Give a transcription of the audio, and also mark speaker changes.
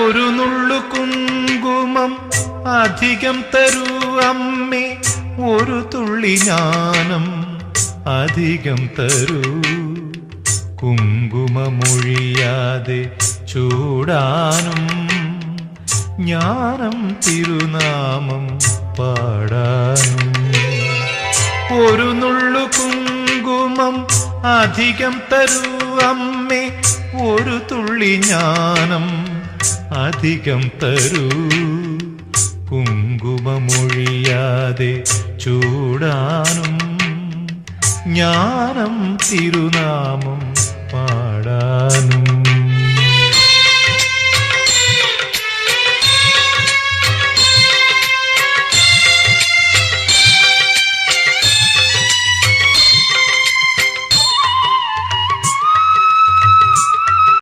Speaker 1: ഒരു നുള്ളു കുങ്കുമം അധികം തരൂ അമ്മേ, ഒരു തുള്ളി ജ്ഞാനം അധികം തരൂ. കുങ്കുമമൊഴിയാതെ ചൂടാനും ജ്ഞാനം തിരുനാമം പാടാനും. ഒരു നുള്ളു കുങ്കുമം അധികം തരൂ അമ്മേ, ഒരു തുള്ളി ജ്ഞാനം അധികം തരൂ. കുങ്കുമമൊഴിയാതെ ചൂടാനും ജ്ഞാനം തിരുനാമം പാടാനും.